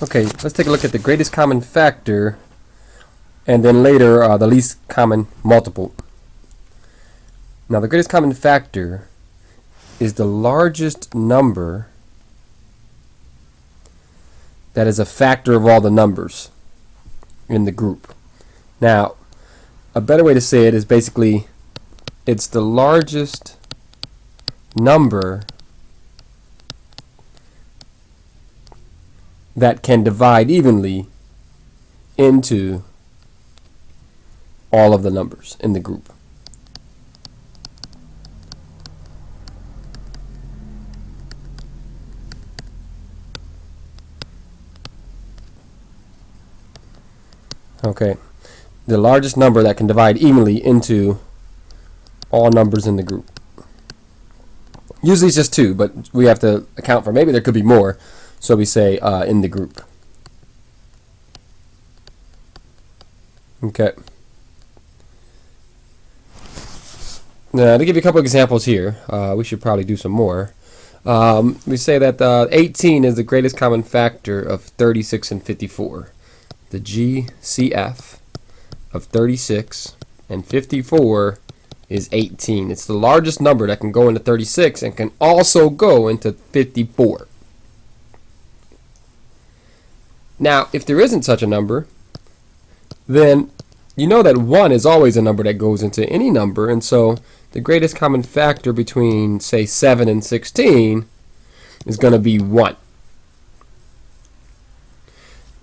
Okay, let's take a look at the greatest common factor and then later the least common multiple. Now the greatest common factor is the largest number that is a factor of all the numbers in the group. Now, a better way to say it is basically it's the largest number that can divide evenly into all of the numbers in the group. Okay, the largest number that can divide evenly into all numbers in the group. Usually it's just 2, but we have to account for maybe there could be more, so we say in the group. Okay. Now to give you a couple examples here, we should probably do some more. We say that 18 is the greatest common factor of 36 and 54. The GCF of 36 and 54 is 18. It's the largest number that can go into 36 and can also go into 54. Now, if there isn't such a number, then you know that 1 is always a number that goes into any number, and so the greatest common factor between, say, 7 and 16 is going to be 1.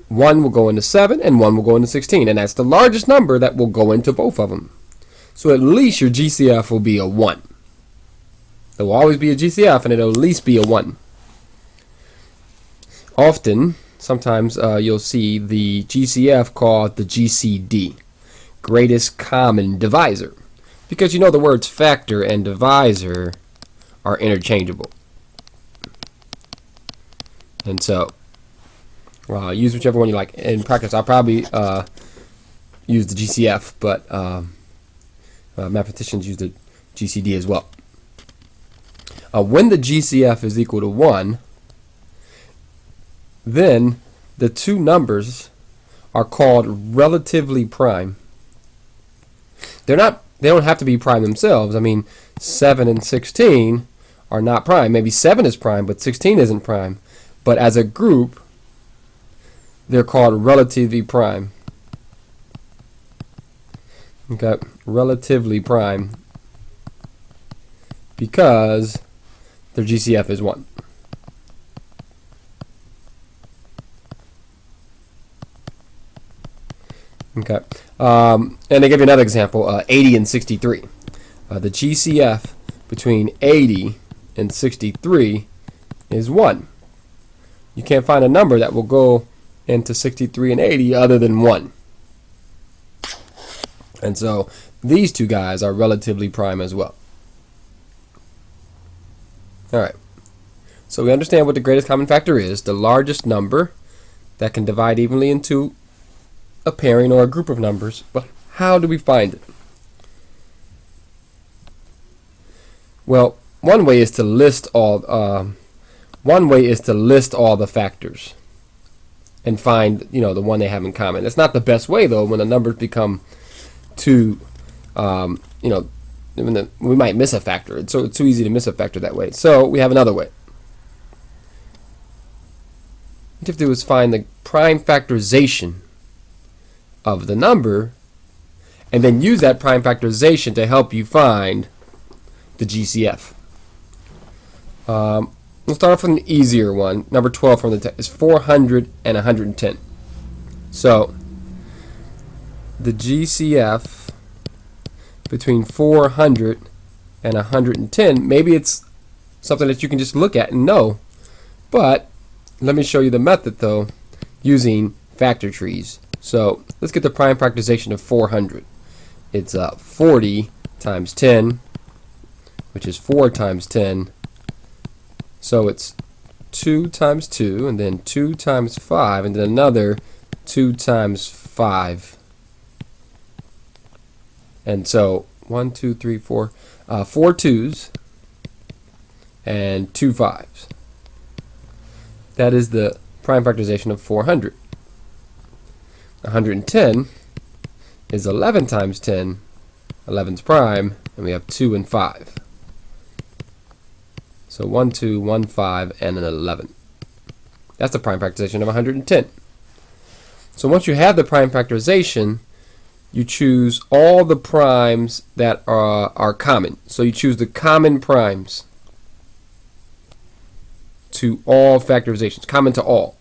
1 will go into 7 and 1 will go into 16, and that's the largest number that will go into both of them. So at least your GCF will be a 1. There will always be a GCF and it'll at least be a 1. Often, sometimes you'll see the GCF called the GCD, greatest common divisor, because you know the words factor and divisor are interchangeable. And so use whichever one you like. In practice, I'll probably use the GCF, but mathematicians use the GCD as well. When the GCF is equal to 1, then the two numbers are called relatively prime. They don't have to be prime themselves. I mean, 7 and 16 are not prime. Maybe 7 is prime, but 16 isn't prime. But as a group, they're called relatively prime. Okay, relatively prime because their GCF is 1. Okay, and they give you another example, 80 and 63. The GCF between 80 and 63 is 1. You can't find a number that will go into 63 and 80 other than 1. And so these two guys are relatively prime as well. Alright, so we understand what the greatest common factor is, the largest number that can divide evenly into a pairing or a group of numbers. But how do we find it? Well, one way is to list all the factors and find, the one they have in common. It's not the best way though when the numbers become too, we might miss a factor. It's too easy to miss a factor that way. So we have another way. What you have to do is find the prime factorization of the number and then use that prime factorization to help you find the GCF. We'll start off with an easier one. Number 12 from the text is 400 and 110. So the GCF between 400 and 110, maybe it's something that you can just look at and know, but let me show you the method though using factor trees. So let's get the prime factorization of 400. It's 40 times 10, which is 4 times 10. So it's 2 times 2, and then 2 times 5, and then another 2 times 5. And so 1, 2, 3, 4, 4 2s and 2 5s. That is the prime factorization of 400. 110 is 11 times 10. 11's prime, and we have 2 and 5. So 1, 2, 1, 5, and an 11. That's the prime factorization of 110. So once you have the prime factorization, you choose all the primes that are common. So you choose the common primes to all factorizations, common to all.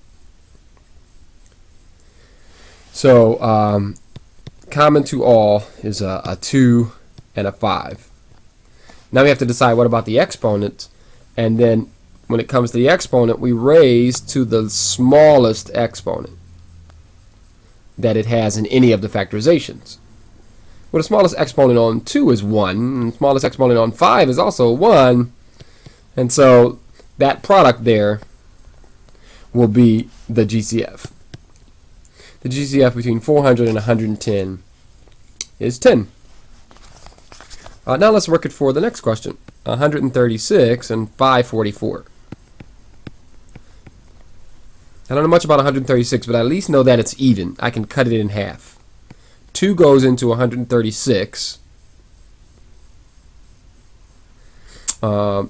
So common to all is a 2 and a 5. Now we have to decide what about the exponent, and then when it comes to the exponent, we raise to the smallest exponent that it has in any of the factorizations. Well, the smallest exponent on 2 is 1, and the smallest exponent on 5 is also 1, and so that product there will be the GCF. The GCF between 400 and 110 is 10. Now let's work it for the next question. 136 and 544. I don't know much about 136, but I at least know that it's even. I can cut it in half. 2 goes into 136.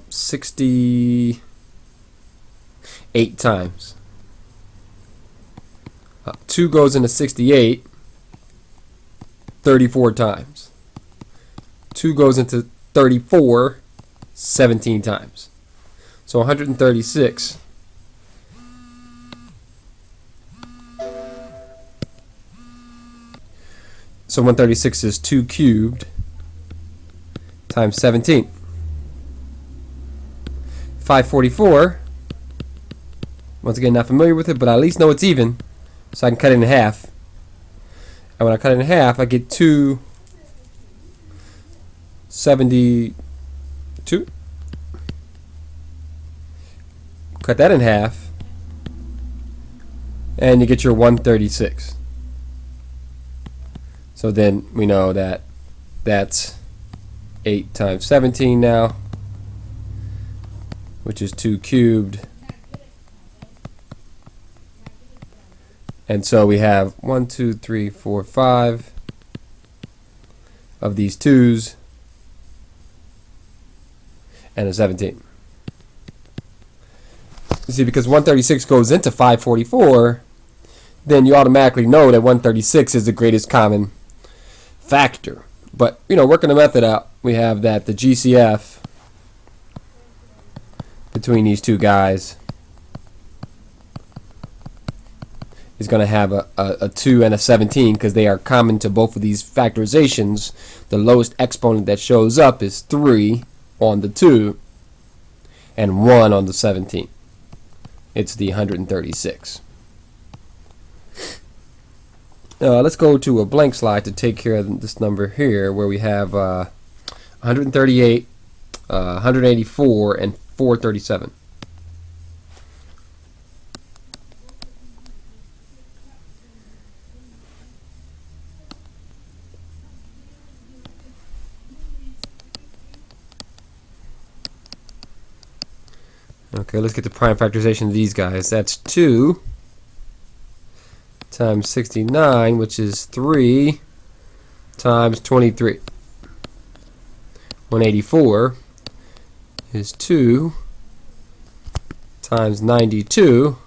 68 times. 2 goes into 68 34 times. 2 goes into 34 17 times. So 136 So 136 is 2 cubed times 17. 544, once again not familiar with it, but I at least know it's even, so I can cut it in half. And when I cut it in half, I get 272. Cut that in half, and you get your 136. So then we know that that's 8 times 17 now, which is 2 cubed. And so we have 1, 2, 3, 4, 5 of these 2's and a 17. You see, because 136 goes into 544, then you automatically know that 136 is the greatest common factor. But, working the method out, we have that the GCF between these two guys is going to have a 2 and a 17 because they are common to both of these factorizations. The lowest exponent that shows up is 3 on the 2 and 1 on the 17. It's the 136. Let's go to a blank slide to take care of this number here, where we have 138, 184, and 437. Okay, let's get the prime factorization of these guys. That's 2 times 69, which is 3 times 23. 184 is 2 times 92,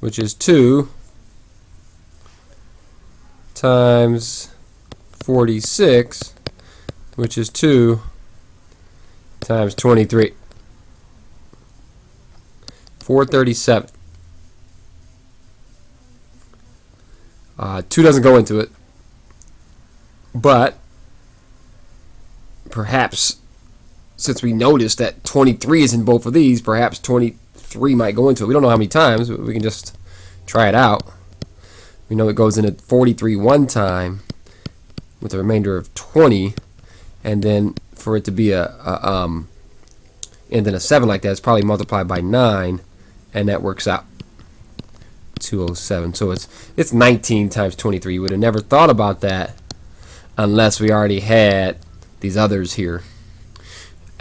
which is 2 times 46, which is 2 times 23. 437. 2 doesn't go into it, but perhaps since we noticed that 23 is in both of these, perhaps 23 might go into it. We don't know how many times, but we can just try it out. We know it goes into 43 one time with a remainder of 20, and then for it to be and then a 7 like that, it's probably multiplied by 9, and that works out 207. So it's 19 times 23. You would have never thought about that unless we already had these others here.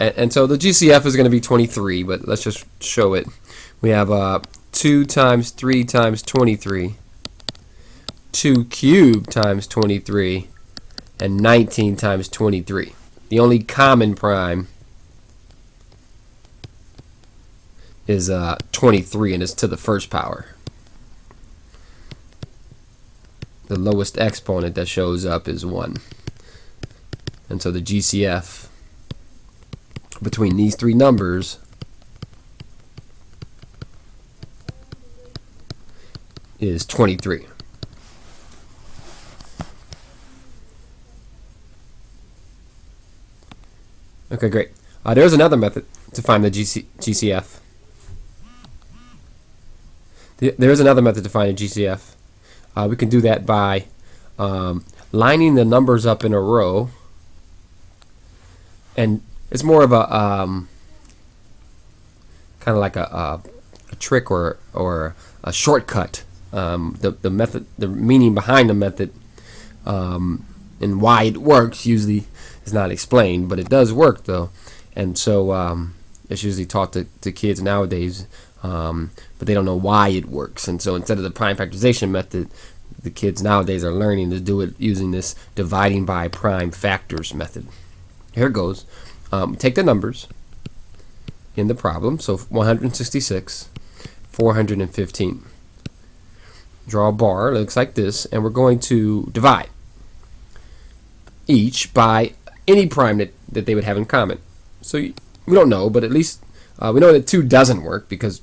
And so the GCF is going to be 23, but let's just show it. We have 2 times 3 times 23, 2 cubed times 23, and 19 times 23. The only common prime is 23, and it's to the first power. The lowest exponent that shows up is 1. And so the GCF between these three numbers is 23. Okay, great. There's another method to find the GCF. There's another method to find a GCF. We can do that by lining the numbers up in a row, and it's more of a kind of like a trick or a shortcut. The method, the meaning behind the method, and why it works usually is not explained, but it does work though, and so it's usually taught to kids nowadays, but they don't know why it works. And so instead of the prime factorization method, the kids nowadays are learning to do it using this dividing by prime factors method. Here it goes. Take the numbers in the problem, so 166, 415. Draw a bar, it looks like this, and we're going to divide each by any prime that they would have in common. So we don't know, but at least we know that 2 doesn't work because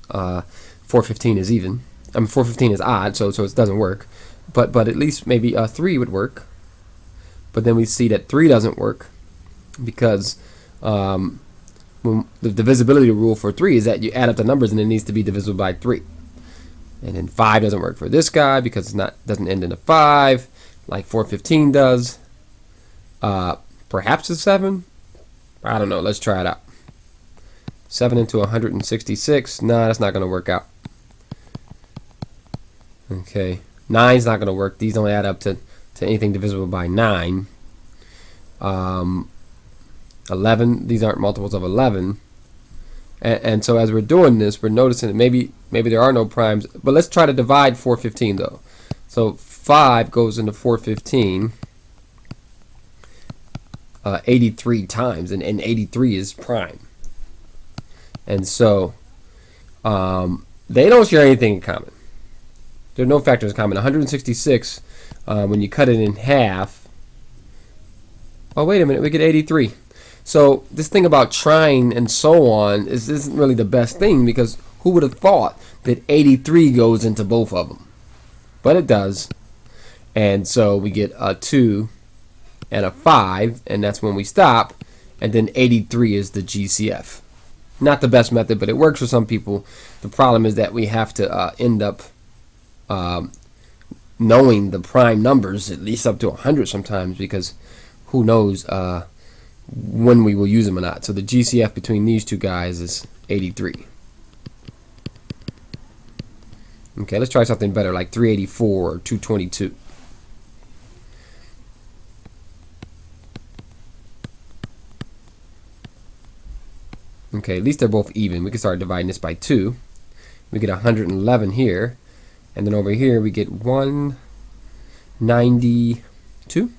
415 is even. 415 is odd, so it doesn't work. But at least maybe 3 would work. But then we see that 3 doesn't work because when the divisibility rule for 3 is that you add up the numbers and it needs to be divisible by 3. And then 5 doesn't work for this guy because doesn't end in a 5 like 415 does. Perhaps a 7. I don't know. Let's try it out. 7 into 166. No, that's not going to work out. Okay. 9's not going to work. These don't add up to anything divisible by 9. 11. These aren't multiples of 11. And so as we're doing this, we're noticing that maybe there are no primes. But let's try to divide 415 though. So 5 goes into 415 83 times, and 83 is prime. And so they don't share anything in common. There are no factors in common. 166, when you cut it in half, oh wait a minute, we get 83. So this thing about trying and so on isn't really the best thing, because who would have thought that 83 goes into both of them? But it does. And so we get a 2 and a 5, and that's when we stop, and then 83 is the GCF. Not the best method, but it works for some people. The problem is that we have to end up knowing the prime numbers at least up to 100 sometimes, because who knows when we will use them or not. So the GCF between these two guys is 83. Okay, let's try something better, like 384 or 222. Okay, at least they're both even. We can start dividing this by 2. We get 111 here. And then over here we get 192.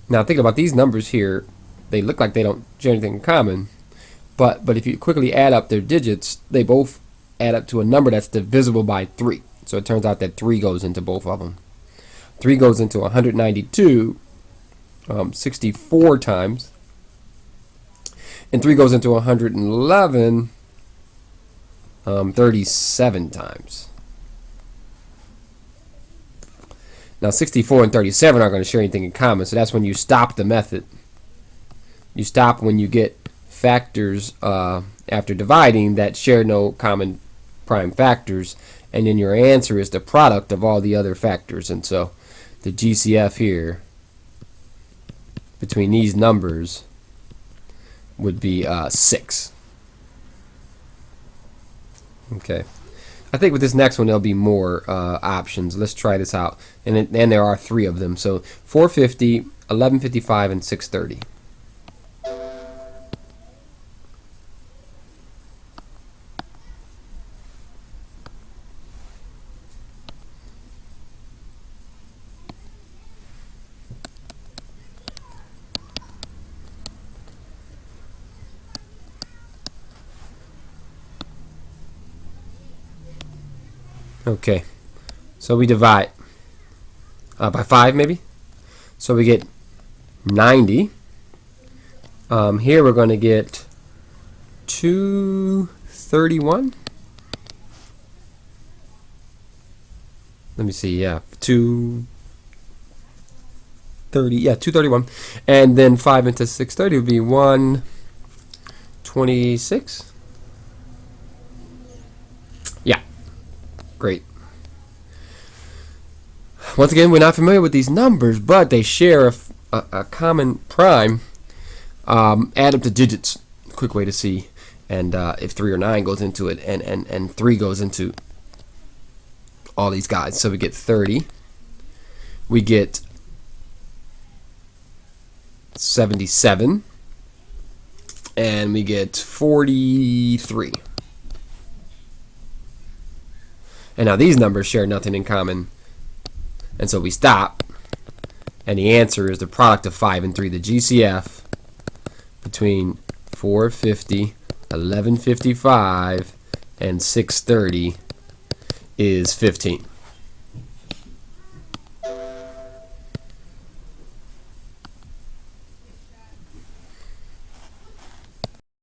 Now thinking about these numbers here, they look like they don't share anything in common. But if you quickly add up their digits, they both add up to a number that's divisible by 3. So it turns out that 3 goes into both of them. 3 goes into 192 64 times, and 3 goes into 111 37 times. Now 64 and 37 aren't going to share anything in common, so that's when you stop the method. You stop when you get factors after dividing that share no common prime factors, and then your answer is the product of all the other factors. And so the GCF here between these numbers would be 6. Okay, I think with this next one there'll be more options. Let's try this out, and there are 3 of them. So 450, 1155, and 630. Okay, so we divide by 5 maybe. So we get 90. Here we're going to get 231. Let me see, yeah, 230, yeah, 231. And then 5 into 630 would be 126. Yeah, great. Once again, we're not familiar with these numbers, but they share a common prime. Add up the digits, quick way to see, and if 3 or 9 goes into it, and 3 goes into all these guys. So we get 30, we get 77, and we get 43. And now these numbers share nothing in common, and so we stop, and the answer is the product of 5 and 3, the GCF between 450, 1155, and 630 is 15.